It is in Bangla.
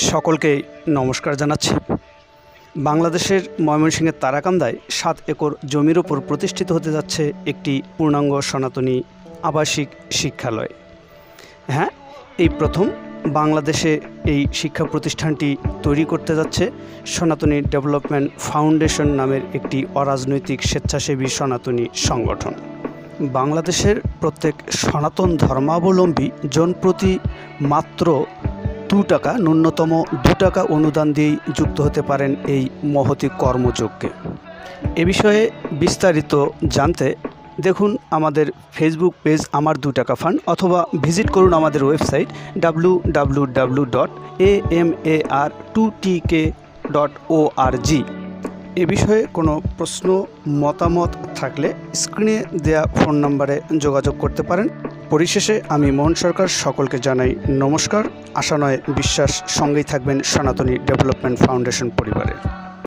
সকলকে নমস্কার জানাচ্ছি। বাংলাদেশের ময়মনসিংহের তারাকান্দায় 7 একর জমির উপর প্রতিষ্ঠিত হতে যাচ্ছে একটি পূর্ণাঙ্গ সনাতনী আবাসিক শিক্ষালয়। হ্যাঁ, এই প্রথম বাংলাদেশে এই শিক্ষা প্রতিষ্ঠানটি তৈরি করতে যাচ্ছে সনাতনী ডেভেলপমেন্ট ফাউন্ডেশন নামের একটি অরাজনৈতিক স্বেচ্ছাসেবী সনাতনী সংগঠন। বাংলাদেশের প্রত্যেক সনাতন ধর্মাবলম্বী জনপ্রতি মাত্র 2 টাকা, ন্যূনতম 2 টাকা অনুদান দিয়েই যুক্ত হতে পারেন এই মহতি কর্মযজ্ঞে। এ বিষয়ে বিস্তারিত জানতে দেখুন আমাদের ফেসবুক পেজ আমার 2 টাকা ফান্ড, অথবা ভিজিট করুন আমাদের ওয়েবসাইট www.amar2tk.org। এ বিষয়ে কোনো প্রশ্ন মতামত থাকলে স্ক্রিনে দেয়া ফোন নম্বরে যোগাযোগ করতে পারেন। পরিশেষে আমি মোহন সরকার সকলকে জানাই নমস্কার। আশা নয় বিশ্বাস, সঙ্গেই থাকবেন সনাতনী ডেভেলপমেন্ট ফাউন্ডেশন পরিবারে।